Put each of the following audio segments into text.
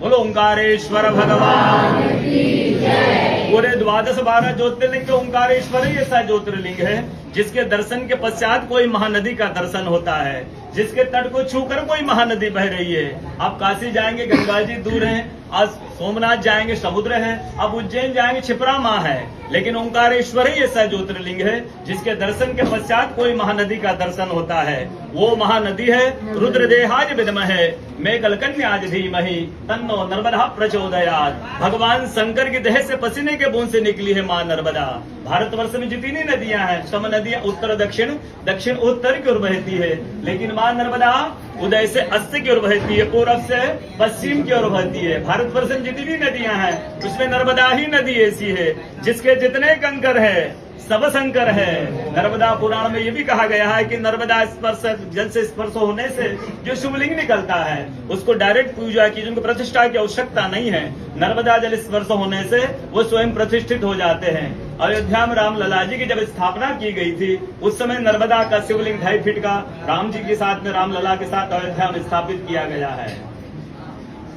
बोलो ओंकारेश्वर भगवान पूरे 12 ज्योतिर्लिंग के ओंकारेश्वर ही ऐसा ज्योतिर्लिंग है जिसके दर्शन के पश्चात कोई महानदी का दर्शन होता है, जिसके तट को छूकर कोई महानदी बह रही है। आप काशी जाएंगे गंगा जी दूर हैं, आज सोमनाथ जाएंगे समुद्र है, अब उज्जैन जाएंगे क्षिप्रा माँ है, लेकिन ओंकारेश्वर ही ऐसा ज्योतिर्लिंग है जिसके दर्शन के पश्चात कोई महानदी का दर्शन होता है। वो महानदी है रुद्रदेहाज विद्महे मैं कलकन्याज धीमहि तन्नो नर्मदा प्रचोदयात्। भगवान शंकर के देह से पसीने के बूंद से निकली है माँ नर्मदा। भारतवर्ष में जितनी नदियां हैं सब नदियां उत्तर दक्षिण दक्षिण उत्तर की ओर बहती है, लेकिन माँ नर्मदा उदय से अस्त की ओर बहती है, पूरब से पश्चिम की ओर बहती है। भारतवर्ष में जितनी नदियां हैं उसमें नर्मदा ही नदी ऐसी है जिसके जितने कंकर है सब शंकर है। नर्मदा पुराण में ये भी कहा गया है कि नर्मदा स्पर्श जल से स्पर्श होने से जो शुभलिंग निकलता है उसको डायरेक्ट पूजा की, जिनको प्रतिष्ठा की आवश्यकता नहीं है, नर्मदा जल स्पर्श होने से वो स्वयं प्रतिष्ठित हो जाते हैं। अयोध्या में राम लला जी की जब स्थापना की गई थी उस समय नर्मदा का शिवलिंग 2.5 फीट का राम जी के साथ में राम लला के साथ अयोध्या में स्थापित किया गया है।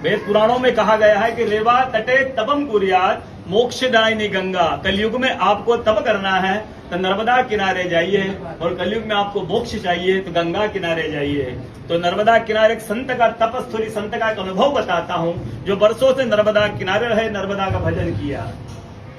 वेद पुराणों में कहा गया है कि रेवा तटे तपम कुर्यात मोक्षदायिनी गंगा। कलयुग में आपको तप करना है तो नर्मदा किनारे जाइए, और कलयुग में आपको मोक्ष चाहिए तो गंगा किनारे जाइए। तो नर्मदा किनारे एक संत का तपस्थुरी संत का एक अनुभव बताता हूँ जो वर्षों से नर्मदा किनारे रहे, नर्मदा का भजन किया।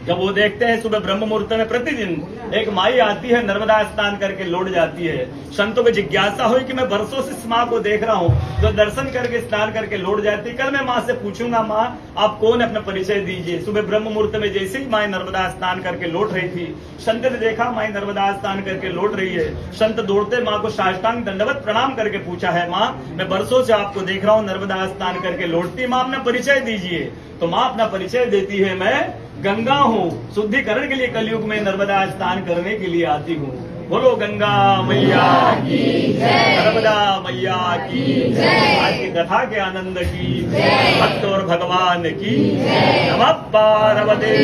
जब वो देखते हैं सुबह ब्रह्म मुहूर्त में प्रतिदिन एक माई आती है नर्मदा स्नान करके लौट जाती है। संतों को जिज्ञासा हुई कि मैं वर्षों से इस माँ को देख रहा हूँ जो दर्शन करके स्नान करके लौट जाती, कल मैं माँ से पूछूंगा माँ आप कौन, अपना परिचय दीजिए। सुबह ब्रह्म मुहूर्त में जैसे ही माई नर्मदा स्नान करके लौट रही थी, संत ने देखा माई नर्मदा स्नान करके लौट रही है। संत दौड़ते माँ को साष्टांग दंडवत प्रणाम करके पूछा है माँ मैं वर्षों से आपको देख रहा हूँ नर्मदा स्नान करके लौटती, माँ अपना परिचय दीजिए। तो माँ अपना परिचय देती है मैं गंगा हूँ, शुद्धिकरण के लिए कलयुग में नर्मदा स्नान करने के लिए आती हूँ। बोलो गंगा मैया की जय, नर्मदा मैया की जय। आज की कथा के आनंद की भक्त और भगवान की नमः पार्वती।